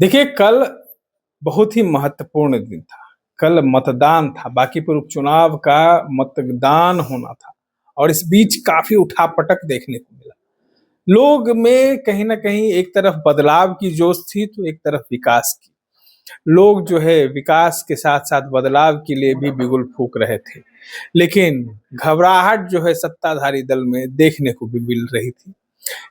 देखिए, कल बहुत ही महत्वपूर्ण दिन था। कल मतदान था, बांकीपुर उपचुनाव का मतदान होना था और इस बीच काफ़ी उठापटक देखने को मिला। लोग में कहीं न कहीं एक तरफ बदलाव की जोश थी, तो एक तरफ विकास की। लोग जो है विकास के साथ-साथ बदलाव के लिए भी बिगुल फूँक रहे थे। लेकिन घबराहट जो है सत्ताधारी दल में देखने को भी मिल रही थी।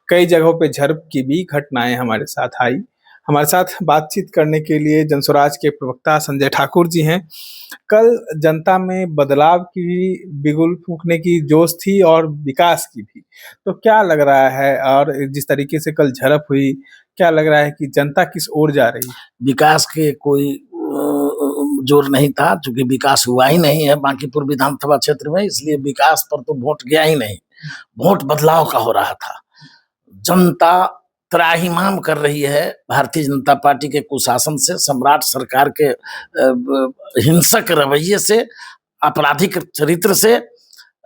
कई जगहों पे झड़प की भी घटनाएं हमारे साथ आई। हमारे साथ बातचीत करने के लिए जनसुराज के प्रवक्ता संजय ठाकुर जी हैं। कल जनता में बदलाव की बिगुल फूंकने की जोश थी और विकास की भी। तो क्या लग रहा है, और जिस तरीके से कल झड़प हुई, क्या लग रहा है कि जनता किस ओर जा रही है? विकास के कोई जोर नहीं था, चूंकि विकास हुआ ही नहीं है बांकीपुर विधानसभा क्षेत्र में, इसलिए विकास पर तो वोट गया ही नहीं। वोट बदलाव का हो रहा था। जनता त्राहिमाम कर रही है भारतीय जनता पार्टी के कुशासन से, सम्राट सरकार के हिंसक रवैये से, आपराधिक चरित्र से,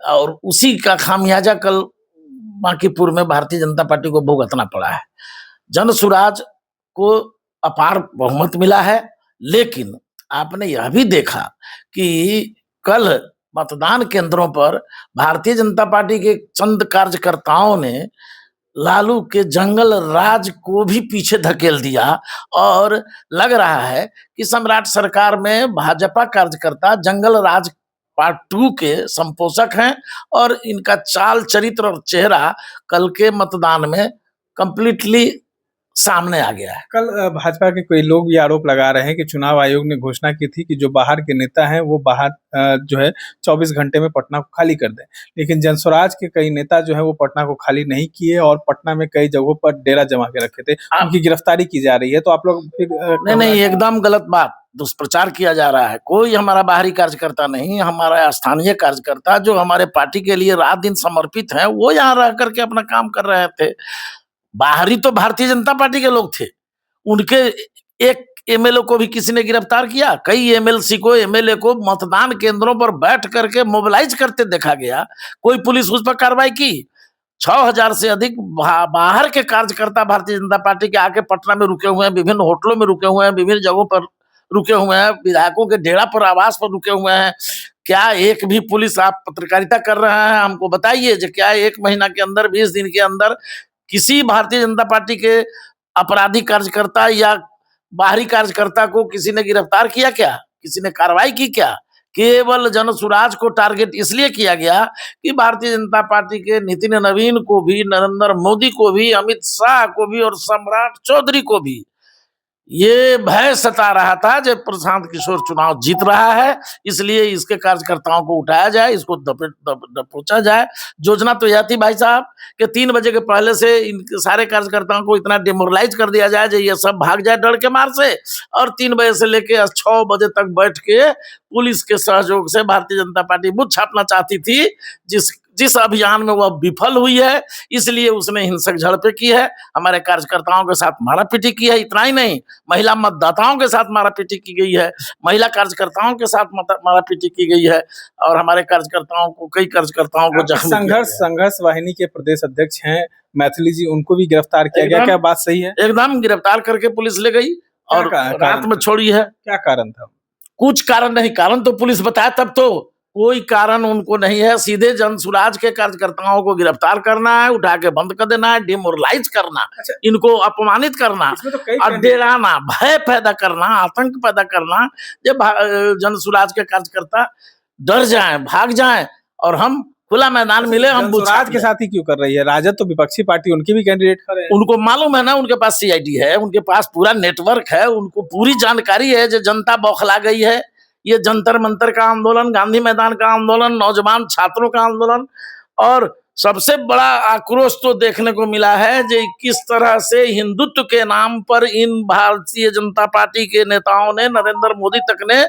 और उसी का खामियाजा कल बांकीपुर में भारतीय जनता पार्टी को भुगतना पड़ा है। जनसुराज को अपार बहुमत मिला है, लेकिन आपने यह भी देखा कि कल मतदान केंद्रों पर भारतीय जनता पार्टी के चंद कार्यकर्ताओं ने लालू के जंगल राज को भी पीछे धकेल दिया और लग रहा है कि सम्राट सरकार में भाजपा कार्यकर्ता जंगल राज पार्ट 2 के संपोषक हैं और इनका चाल चरित्र और चेहरा कल के मतदान में कंप्लीटली सामने आ गया है। कल भाजपा के कई लोग ये आरोप लगा रहे हैं कि चुनाव आयोग ने घोषणा की थी कि जो बाहर के नेता हैं वो बाहर जो है 24 घंटे में पटना को खाली कर दें, लेकिन जनसुराज के कई नेता जो है वो पटना को खाली नहीं किए और पटना में कई जगहों पर डेरा जमा के रखे थे। उनकी गिरफ्तारी की जा रही है, तो आप लोग फिर नहीं, एकदम गलत बात, दुष्प्रचार किया जा रहा है। कोई हमारा बाहरी कार्यकर्ता नहीं, हमारा स्थानीय कार्यकर्ता जो हमारे पार्टी के लिए रात दिन समर्पित है, वो यहाँ रह करके अपना काम कर रहे थे। बाहरी तो भारतीय जनता पार्टी के लोग थे। उनके एक एमएलए को भी किसी ने गिरफ्तार किया। कई एमएलसी को, एमएलए को मतदान केंद्रों पर बैठ करके मोबिलाइज करते देखा गया। कोई पुलिस उस पर कार्रवाई की? 6000 से अधिक बाहर के कार्यकर्ता भारतीय जनता पार्टी के आके पटना में रुके हुए हैं, विभिन्न होटलों में रुके हुए हैं, विभिन्न जगहों पर रुके हुए हैं, विधायकों के डेरा पर, आवास पर रुके हुए हैं। क्या एक भी पुलिस, आप पत्रकारिता कर रहे हैं, हमको बताइए जो क्या 1 महीना के अंदर, 20 दिन के अंदर किसी भारतीय जनता पार्टी के अपराधी कार्यकर्ता या बाहरी कार्यकर्ता को किसी ने गिरफ्तार किया क्या? किसी ने कार्रवाई की क्या? केवल जनसुराज को टारगेट इसलिए किया गया कि भारतीय जनता पार्टी के नितिन नवीन को भी, नरेंद्र मोदी को भी, अमित शाह को भी और सम्राट चौधरी को भी ये भय सता रहा था जब प्रशांत किशोर चुनाव जीत रहा है, इसलिए इसके कार्यकर्ताओं को उठाया जाए, इसको दबोचा जाए। योजना तो यह थी भाई साहब कि 3 बजे के पहले से इन सारे कार्यकर्ताओं को इतना डिमोरलाइज कर दिया जाए जो ये सब भाग जाए डर के मार से, और 3 बजे से लेके 6 बजे तक बैठ के पुलिस के सहयोग से भारतीय जनता पार्टी बुथ छापना चाहती थी। जिस अभियान में वह विफल हुई है, इसलिए उसने हिंसक झड़पें की है, हमारे कार्यकर्ताओं के साथ मारापीटी की है। इतना ही नहीं, महिला मतदाताओं के साथ मारापीटी की गई है, महिला कार्यकर्ताओं के साथ मारापीटी की गई है, और हमारे कार्यकर्ताओं को, कई कार्यकर्ताओं को संघर्ष वाहिनी के प्रदेश अध्यक्ष हैं मैथिली जी, उनको भी गिरफ्तार किया गया। क्या बात सही है? एकदम गिरफ्तार करके पुलिस ले गई और रात में छोड़ी है। क्या कारण था? कुछ कारण नहीं, कारण तो पुलिस बताया, तब तो कोई कारण उनको नहीं है। सीधे जनसुराज के कार्यकर्ताओं को गिरफ्तार करना है, उठा के बंद कर देना है, डिमोरलाइज करना, इनको अपमानित करना, और डराना, भय पैदा करना, आतंक पैदा करना, जब जनसुराज के कार्यकर्ता डर जाएं, भाग जाएं और हम खुला मैदान मिले। हम जनसुराज के साथ ही क्यों कर रही है? राजद तो विपक्षी पार्टी, उनके भी कैंडिडेट खड़े हैं। उनको मालूम है ना, उनके पास सीआईडी है, उनके पास पूरा नेटवर्क है, उनको पूरी जानकारी है। जो जनता बौखला गई है, ये जंतर मंतर का आंदोलन, गांधी मैदान का आंदोलन, नौजवान छात्रों का आंदोलन, और सबसे बड़ा आक्रोश तो देखने को मिला है जो किस तरह से हिंदुत्व के नाम पर इन भारतीय जनता पार्टी के नेताओं ने, नरेंद्र मोदी तक ने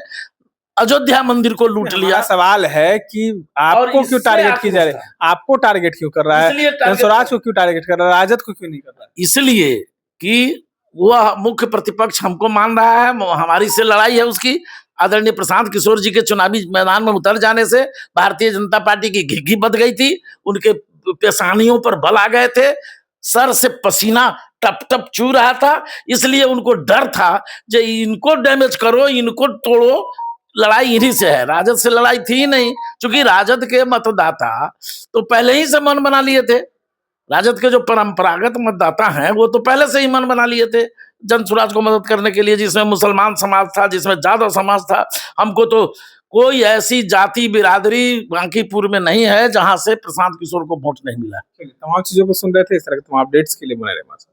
अयोध्या मंदिर को लूट लिया। सवाल है कि आपको क्यों टारगेट की जा रही है? आपको टारगेट क्यों कर रहा है? जनसुराज को क्यों टारगेट कर रहा है? राजद को क्यों नहीं कर रहा है? इसलिए कि वह मुख्य प्रतिपक्ष हमको मान रहा है, हमारी से लड़ाई है उसकी। आदरणीय प्रशांत किशोर जी के चुनावी मैदान में उतर जाने से भारतीय जनता पार्टी की घिघी बध गई थी, उनके पेशानियों पर बल आ गए थे, सर से पसीना टप टप चू रहा था, इसलिए उनको डर था जो इनको डैमेज करो, इनको तोड़ो, लड़ाई इन्हीं से है, राजद से लड़ाई थी ही नहीं। क्योंकि राजद के मतदाता तो पहले ही से मन बना लिए थे, राजद के जो परंपरागत मतदाता हैं वो तो पहले से ही मन बना लिए थे जन स्वराज को मदद करने के लिए, जिसमें मुसलमान समाज था, जिसमें जादव समाज था। हमको तो कोई ऐसी जाति बिरादरी बांकीपुर में नहीं है जहां से प्रशांत किशोर को वोट नहीं मिला। तमाम चीजों को सुन रहे थे, इस तरह के तमाम अपडेट्स के लिए बने रहे हमारे साथ।